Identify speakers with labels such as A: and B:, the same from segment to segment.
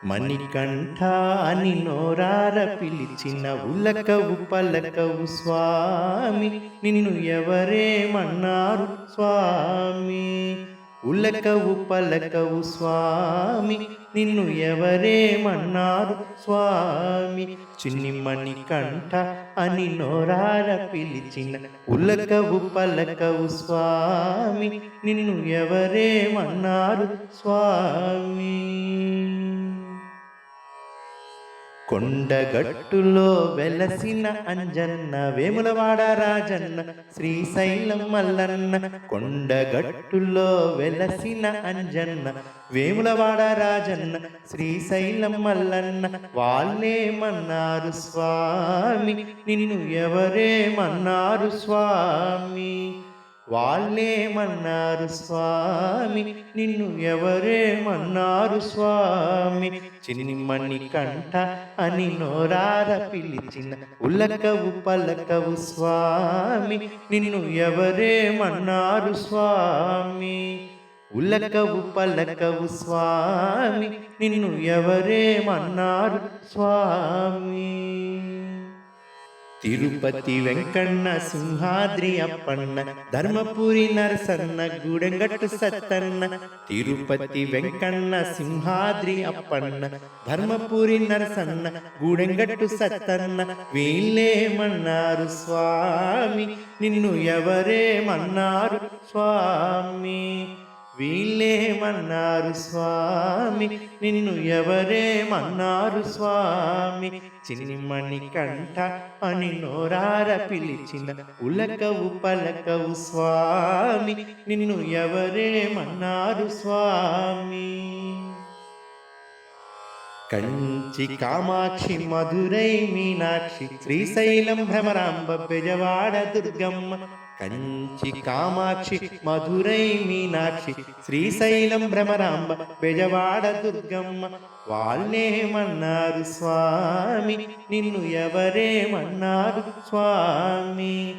A: మణికంఠ అని నోరార పిలిచిన ఉలకవు పలకవు స్వామి, నిన్ను ఎవరేమన్నారు స్వామి. ఉలకవు పలకవు స్వామి, నిన్ను ఎవరేమన్నారు స్వామి. చిన్ని మణికంఠ అని నోరార పిలిచిన ఉలకవు పలకవు స్వామి, నిన్ను ఎవరేమన్నారు స్వామి. కొండగట్టులో వెలసిన అంజన్న వేములవాడ రాజన్న శ్రీశైలం మల్లన్న. కొండగట్టులో వెలసిన అంజన్న వేములవాడ రాజన్న శ్రీశైలం మల్లన్న. వాళ్ళేమన్నారు స్వామి, నిన్ను ఎవరేమన్నారు స్వామి. వాళ్ళేమన్నారు స్వామి, నిన్ను ఎవరేమన్నారు స్వామి. చిన్ని మణికంఠ అని నోరార పిలిచిన ఉలకవు పలకవు స్వామి, నిన్ను ఎవరేమన్నారు స్వామి. ఉలకవు పలకవు స్వామి, నిన్ను ఎవరేమన్నారు స్వామి. తిరుపతి వెంకన్న సింహాద్రి అప్పన్న ధర్మపురి నరసన్న గూడెంగట్టు సత్తన్న. తిరుపతి వెంకన్న సింహాద్రి అప్పన్న ధర్మపురి నరసన్న గూడెంగట్టు సత్తన్న. వీళ్ళేమన్నారు స్వామి, నిన్ను ఎవరేమన్నారు స్వామి. వీళ్ళేమన్నారు స్వామి, నిన్ను ఎవరేమన్నారు స్వామి. చిన్ని మణికంఠ అని నోరార పిలిచిన ఉలకవు పలకవు స్వామి, నిన్ను ఎవరేమన్నారు స్వామి. కంచి కామాక్షి మధురై మీనాక్షి శ్రీశైలం భ్రమరాంబ బెజవాడ దుర్గమ్మ. కంచి కామాక్షి మధురై మీనాక్షి శ్రీశైలం భ్రమరాంబ బెజవాడ దుర్గమ్మ. వాళ్ళేమన్నారు స్వామి, నిన్ను ఎవరేమన్నారు స్వామి.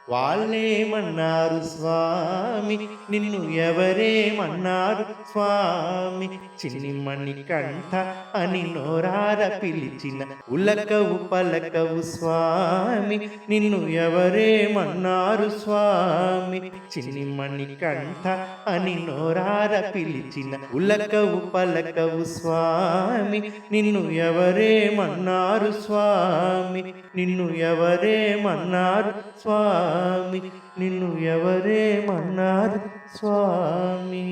A: వాళ్ళేమన్నారు స్వామి, నిన్ను ఎవరేమన్నారు స్వామి. చిన్ని మణికంఠ అని నోరార పిలిచిన ఉలకవు పలకవు స్వామి, నిన్ను ఎవరేమన్నారు స్వామి. చిన్ని మణికంఠ అని నోరార పిలిచిన ఉలకవు పలకవు స్వామి, నిన్ను ఎవరేమన్నారు స్వామి. నిన్ను ఎవరేమన్నారు స్వామి, నిన్ను ఎవరేమన్నారు స్వామి.